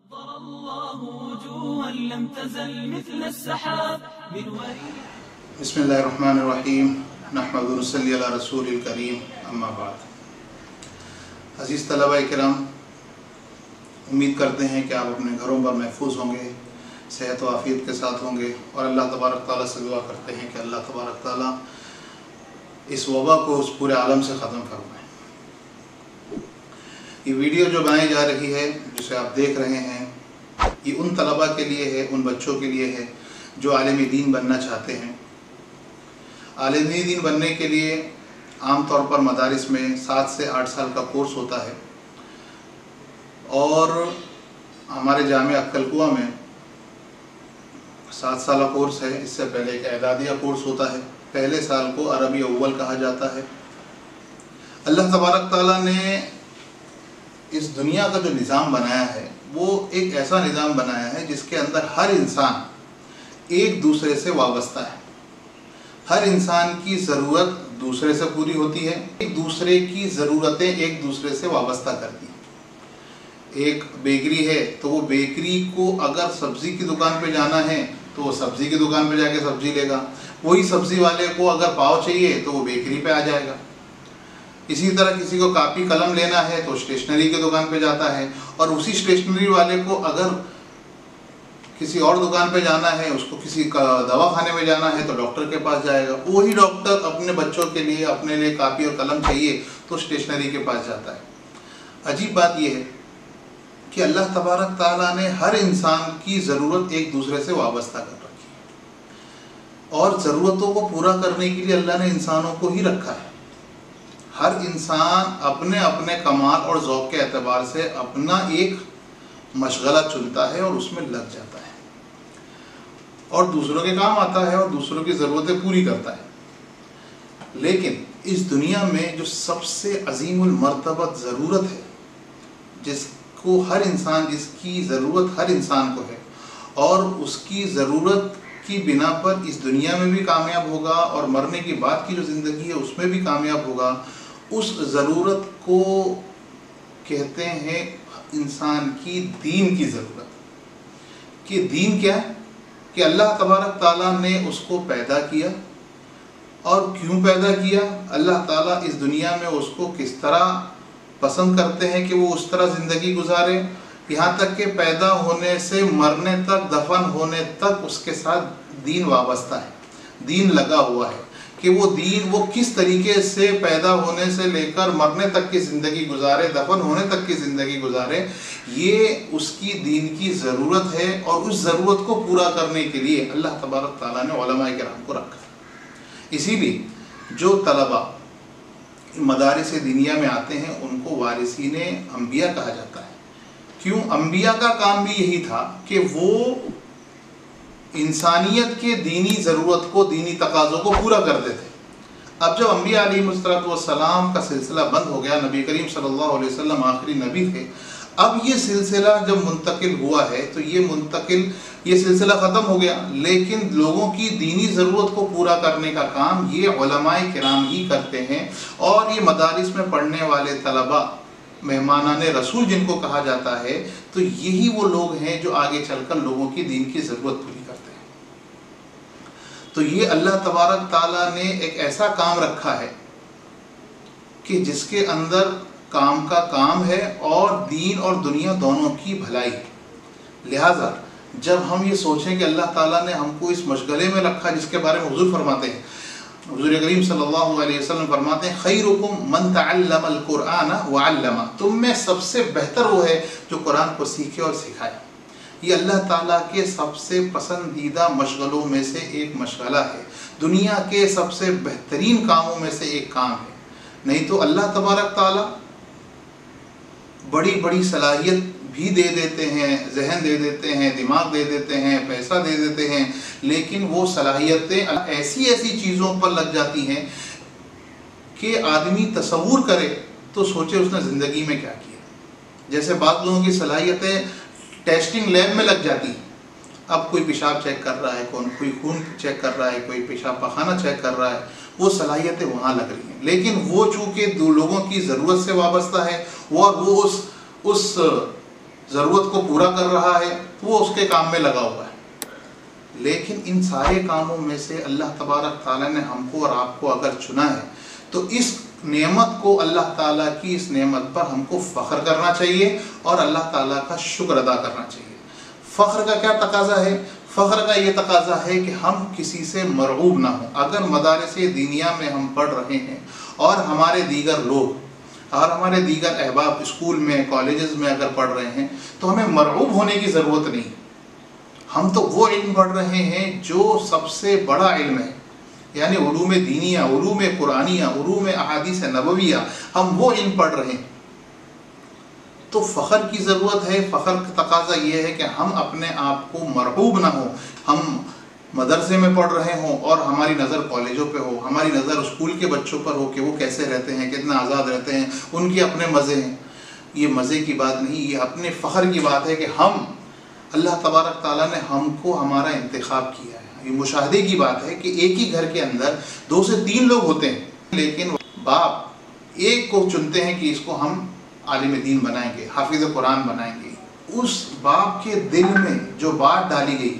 نظر الله وجوها لم تزل مثل السحاب من وريد. بسم اللہ الرحمن الرحیم نحمد و نصلی علی رسول الکریم اما بعد. عزیز طلبہ کرام، امید کرتے ہیں کہ آپ اپنے گھروں پر محفوظ ہوں گے، صحت و عافیت کے ساتھ ہوں گے، اور اللہ تبارک تعالیٰ سے دعا کرتے ہیں کہ اللہ تبارک تعالیٰ اس وبا کو اس پورے عالم سے ختم فرمائے. یہ ویڈیو جو بنائی جا رہی ہے، جسے آپ دیکھ رہے ہیں، یہ ان طلبہ کے لیے ہے، ان بچوں کے لیے ہے جو عالم دین بننا چاہتے ہیں. عالم دین بننے کے لیے عام طور پر مدارس میں 7 سے 8 سال کا کورس ہوتا ہے، اور ہمارے جامعہ عقل کوہ میں 7 سالہ کورس ہے. اس سے پہلے ایک اعدادیہ کورس ہوتا ہے. پہلے سال کو عربی اول کہا جاتا ہے. اللہ تبارک تعالیٰ نے اس دنیا کا جو نظام بنایا ہے، وہ ایک ایسا نظام بنایا ہے جس کے اندر ہر انسان ایک دوسرے سے وابستہ ہے. ہر انسان کی ضرورت دوسرے سے پوری ہوتی ہے، ایک دوسرے کی ضرورتیں ایک دوسرے سے وابستہ کرتی ہیں. ایک بیکری ہے تو وہ بیکری کو اگر سبزی کی دکان پہ جانا ہے تو وہ سبزی کی دکان پہ جا کے سبزی لے گا. وہی سبزی والے کو اگر پاؤ چاہیے تو وہ بیکری پہ آ جائے گا. اسی طرح کسی کو کاپی قلم لینا ہے تو اسٹیشنری کی دکان پہ جاتا ہے، اور اسی اسٹیشنری والے کو اگر کسی اور دکان پہ جانا ہے، اس کو کسی دواخانے میں جانا ہے تو ڈاکٹر کے پاس جائے گا. وہی ڈاکٹر اپنے بچوں کے لیے، اپنے لیے کاپی اور قلم چاہیے تو اسٹیشنری کے پاس جاتا ہے. عجیب بات یہ ہے کہ اللہ تبارک تعالیٰ نے ہر انسان کی ضرورت ایک دوسرے سے وابستہ کر رکھی ہے، اور ضرورتوں کو پورا کرنے کے لیے اللہ نے انسانوں کو ہی رکھا ہے. ہر انسان اپنے اپنے کمال اور ذوق کے اعتبار سے اپنا ایک مشغلہ چنتا ہے اور اس میں لگ جاتا ہے، اور دوسروں کے کام آتا ہے اور دوسروں کی ضرورتیں پوری کرتا ہے. لیکن اس دنیا میں جو سب سے عظیم المرتبت ضرورت ہے، جس کو ہر انسان، جس کی ضرورت ہر انسان کو ہے، اور اس کی ضرورت کی بنا پر اس دنیا میں بھی کامیاب ہوگا اور مرنے کے بعد کی جو زندگی ہے اس میں بھی کامیاب ہوگا، اس ضرورت کو کہتے ہیں انسان کی دین کی ضرورت. کہ دین کیا ہے؟ کہ اللہ تبارک تعالیٰ نے اس کو پیدا کیا، اور کیوں پیدا کیا؟ اللہ تعالیٰ اس دنیا میں اس کو کس طرح پسند کرتے ہیں کہ وہ اس طرح زندگی گزارے، یہاں تک کہ پیدا ہونے سے مرنے تک، دفن ہونے تک اس کے ساتھ دین وابستہ ہے، دین لگا ہوا ہے. کہ وہ دین وہ کس طریقے سے پیدا ہونے سے لے کر مرنے تک کی زندگی گزارے، دفن ہونے تک کی زندگی گزارے، یہ اس کی دین کی ضرورت ہے. اور اس ضرورت کو پورا کرنے کے لیے اللہ تبارک تعالیٰ نے علماء کرام کو رکھا. اسی لیے جو طلبہ مدارس دینیہ میں آتے ہیں ان کو وارثین انبیاء کہا جاتا ہے. کیوں؟ انبیاء کا کام بھی یہی تھا کہ وہ انسانیت کے دینی ضرورت کو، دینی تقاضوں کو پورا کرتے تھے. اب جب انبیاء علیہ السلام کا سلسلہ بند ہو گیا، نبی کریم صلی اللہ علیہ وسلم آخری نبی تھے، اب یہ سلسلہ جب منتقل ہوا ہے تو یہ سلسلہ ختم ہو گیا. لیکن لوگوں کی دینی ضرورت کو پورا کرنے کا کام یہ علماء کرام ہی کرتے ہیں، اور یہ مدارس میں پڑھنے والے طلبہ، مہمانان رسول جن کو کہا جاتا ہے، تو یہی وہ لوگ ہیں جو آگے چل کر لوگوں کی دین کی ضرورت پوری کرتے ہیں. تو یہ اللہ تبارک تعالیٰ نے ایک ایسا کام رکھا ہے کہ جس کے اندر کام کا کام ہے اور دین اور دنیا دونوں کی بھلائی ہے. لہٰذا جب ہم یہ سوچیں کہ اللہ تعالیٰ نے ہم کو اس مشغلے میں رکھا، جس کے بارے میں حضور فرماتے ہیں، حضور کریم صلی اللہ علیہ وسلم فرماتے ہیں، خیرکم من تعلم القرآن وعلمہ، تم میں سب سے بہتر وہ ہے جو قرآن کو سیکھے اور سکھائے. یہ اللہ تعالیٰ کے سب سے پسندیدہ مشغلوں میں سے ایک مشغلہ ہے، دنیا کے سب سے بہترین کاموں میں سے ایک کام ہے. نہیں تو اللہ تبارک تعالیٰ بڑی بڑی صلاحیت بھی دے دیتے ہیں، ذہن دے دیتے ہیں، دماغ دے دیتے ہیں، پیسہ دے دیتے ہیں، لیکن وہ صلاحیتیں ایسی چیزوں پر لگ جاتی ہیں کہ آدمی تصور کرے تو سوچے اس نے زندگی میں کیا کیا. جیسے بعض لوگوں کی صلاحیتیں ٹیسٹنگ لیب میں لگ جاتی ہیں. اب کوئی پیشاب چیک کر رہا ہے، کوئی خون چیک کر رہا ہے، کوئی پیشاب پخانہ چیک کر رہا ہے، وہ صلاحیتیں وہاں لگ رہی ہیں. لیکن وہ چونکہ دو لوگوں کی ضرورت سے وابستہ ہے، اور وہ اس ضرورت کو پورا کر رہا ہے، وہ اس کے کام میں لگا ہوا ہے. لیکن ان سارے کاموں میں سے اللہ تبارک تعالیٰ نے ہم کو اور آپ کو اگر چنا ہے تو اس نعمت کو، اللہ تعالیٰ کی اس نعمت پر ہم کو فخر کرنا چاہیے اور اللہ تعالیٰ کا شکر ادا کرنا چاہیے. فخر کا کیا تقاضا ہے؟ فخر کا یہ تقاضا ہے کہ ہم کسی سے مرعوب نہ ہوں. اگر مدارس دینیہ میں ہم پڑھ رہے ہیں اور ہمارے دیگر لوگ اور ہمارے دیگر احباب اسکول میں، کالجز میں اگر پڑھ رہے ہیں تو ہمیں مرعوب ہونے کی ضرورت نہیں. ہم تو وہ علم پڑھ رہے ہیں جو سب سے بڑا علم ہے، یعنی علوم دینیہ، علوم قرآنیہ، علوم احادیث نبویہ، ہم وہ علم پڑھ رہے ہیں. تو فخر کی ضرورت ہے. فخر کا تقاضا یہ ہے کہ ہم اپنے آپ کو مرعوب نہ ہوں. ہم مدرسے میں پڑھ رہے ہوں اور ہماری نظر کالجوں پہ ہو، ہماری نظر اسکول کے بچوں پر ہو کہ وہ کیسے رہتے ہیں، کتنا آزاد رہتے ہیں، ان کے اپنے مزے ہیں. یہ مزے کی بات نہیں، یہ اپنے فخر کی بات ہے کہ ہم، اللہ تبارک تعالیٰ نے ہم کو ہمارا انتخاب کیا ہے. یہ مشاہدے کی بات ہے کہ ایک ہی گھر کے اندر 2 سے 3 لوگ ہوتے ہیں، لیکن باپ ایک کو چنتے ہیں کہ اس کو ہم عالم دین بنائیں گے، حافظ قرآن بنائیں گے. اس باپ کے دل میں جو بات ڈالی گئی،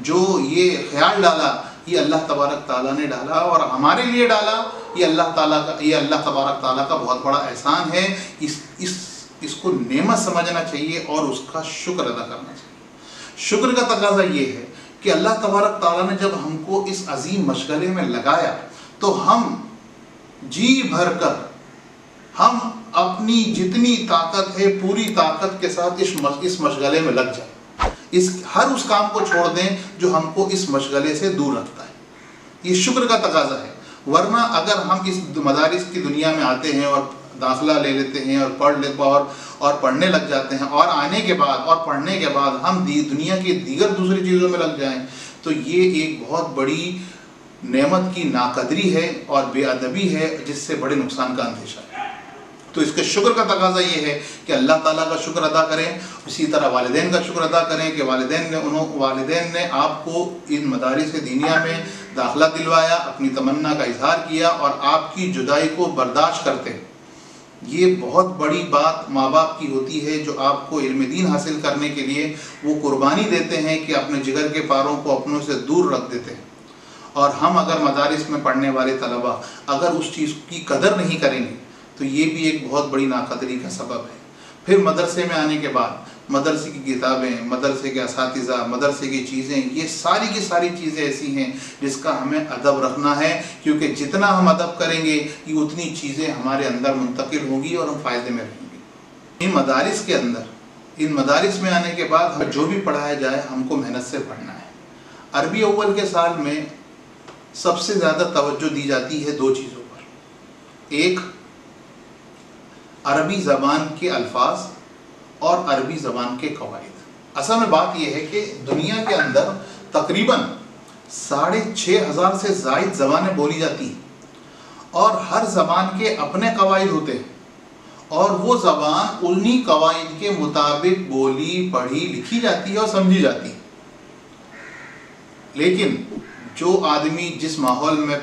جو یہ خیال ڈالا، یہ اللہ تبارک تعالیٰ نے ڈالا اور ہمارے لیے ڈالا. یہ اللہ تبارک تعالیٰ کا بہت بڑا احسان ہے. اس کو نعمت سمجھنا چاہیے اور اس کا شکر ادا کرنا چاہیے. شکر کا تقاضا یہ ہے کہ اللہ تبارک تعالیٰ نے جب ہم کو اس عظیم مشغلے میں لگایا تو ہم جی بھر کر، ہم اپنی جتنی طاقت ہے پوری طاقت کے ساتھ اس مشغلے میں لگ جائیں. ہر اس کام کو چھوڑ دیں جو ہم کو اس مشغلے سے دور رکھتا ہے. یہ شکر کا تقاضا ہے. ورنہ اگر ہم اس مدارس کی دنیا میں آتے ہیں اور داخلہ لے لیتے ہیں اور پڑھنے لگ جاتے ہیں اور آنے کے بعد اور پڑھنے کے بعد ہم دنیا کی دیگر دوسری چیزوں میں لگ جائیں تو یہ ایک بہت بڑی نعمت کی ناقدری ہے اور بے ادبی ہے، جس سے بڑے نقصان کا اندیشہ ہے. تو اس کے شکر کا تقاضا یہ ہے کہ اللہ تعالیٰ کا شکر ادا کریں. اسی طرح والدین کا شکر ادا کریں کہ والدین نے آپ کو ان مدارس دینیہ میں داخلہ دلوایا، اپنی تمنا کا اظہار کیا اور آپ کی جدائی کو برداشت کرتے ہیں. یہ بہت بڑی بات ماں باپ کی ہوتی ہے جو آپ کو علم دین حاصل کرنے کے لیے وہ قربانی دیتے ہیں کہ اپنے جگر کے پاروں کو اپنوں سے دور رکھ دیتے ہیں. اور ہم اگر مدارس میں پڑھنے والے طلباء اگر اس چیز کی قدر نہیں کریں گے تو یہ بھی ایک بہت بڑی ناقدری کا سبب ہے. پھر مدرسے میں آنے کے بعد مدرسے کی کتابیں، مدرسے کے اساتذہ، مدرسے کی چیزیں، یہ ساری کی ساری چیزیں ایسی ہیں جس کا ہمیں ادب رکھنا ہے، کیونکہ جتنا ہم ادب کریں گے یہ اتنی چیزیں ہمارے اندر منتقل ہوں گی اور ہم فائدے میں رہیں گے. ان مدارس کے اندر، ان مدارس میں آنے کے بعد جو بھی پڑھایا جائے ہم کو محنت سے پڑھنا ہے. عربی اول کے سال میں سب سے زیادہ توجہ دی جاتی ہے 2 چیزوں پر. ایک، عربی زبان کے الفاظ اور عربی زبان کے قواعد. اصل میں بات یہ ہے کہ دنیا کے اندر تقریباً 6,500 سے زائد زبانیں بولی جاتی ہیں اور ہر زبان کے اپنے قواعد ہوتے ہیں اور وہ زبان انہی قواعد کے مطابق بولی، پڑھی، لکھی جاتی ہے اور سمجھی جاتی ہے. لیکن جو آدمی جس ماحول میں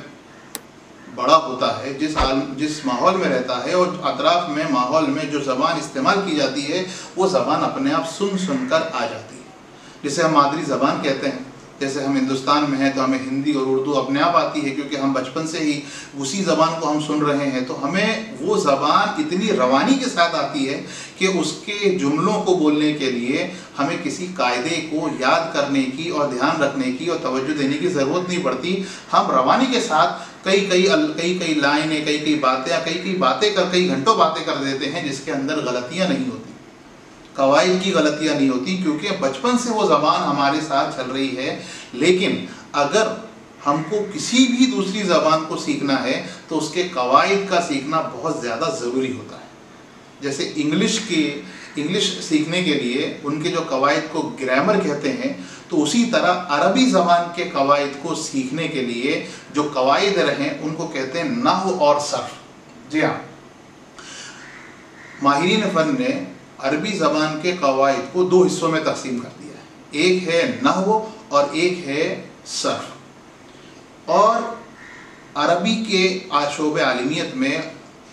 بڑا ہوتا ہے، جس ماحول میں رہتا ہے اور اطراف میں ماحول میں جو زبان استعمال کی جاتی ہے وہ زبان اپنے آپ سن کر آ جاتی ہے. جسے ہم مادری زبان کہتے ہیں. جیسے ہم ہندوستان میں ہیں تو ہمیں ہندی اور اردو اپنے آپ آتی ہے کیونکہ ہم بچپن سے ہی اسی زبان کو ہم سن رہے ہیں، تو ہمیں وہ زبان اتنی روانی کے ساتھ آتی ہے کہ اس کے جملوں کو بولنے کے لیے ہمیں کسی قاعدے کو یاد کرنے کی اور دھیان رکھنے کی اور توجہ دینے کی ضرورت نہیں پڑتی. ہم روانی کے ساتھ کئی لائنیں، کئی باتیں کئی گھنٹوں باتیں کر دیتے ہیں جس کے اندر غلطیاں نہیں ہوتی، قواعد کی غلطیاں نہیں ہوتی، کیونکہ بچپن سے وہ زبان ہمارے ساتھ چل رہی ہے. لیکن اگر ہم کو کسی بھی دوسری زبان کو سیکھنا ہے تو اس کے قواعد کا سیکھنا بہت زیادہ ضروری ہوتا ہے. جیسے انگلش سیکھنے کے لیے ان کے جو قواعد کو گرامر کہتے ہیں، تو اسی طرح عربی زبان کے قواعد کو سیکھنے کے لیے جو قواعد رہیں ان کو کہتے ہیں نحو اور صرف. جی ہاں، ماہرین فن نے عربی زبان کے قواعد کو 2 حصوں میں تقسیم کر دیا ہے. ایک ہے نحو اور ایک ہے صرف. اور عربی کے شعبہ عالمیت میں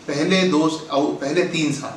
پہلے 3 سال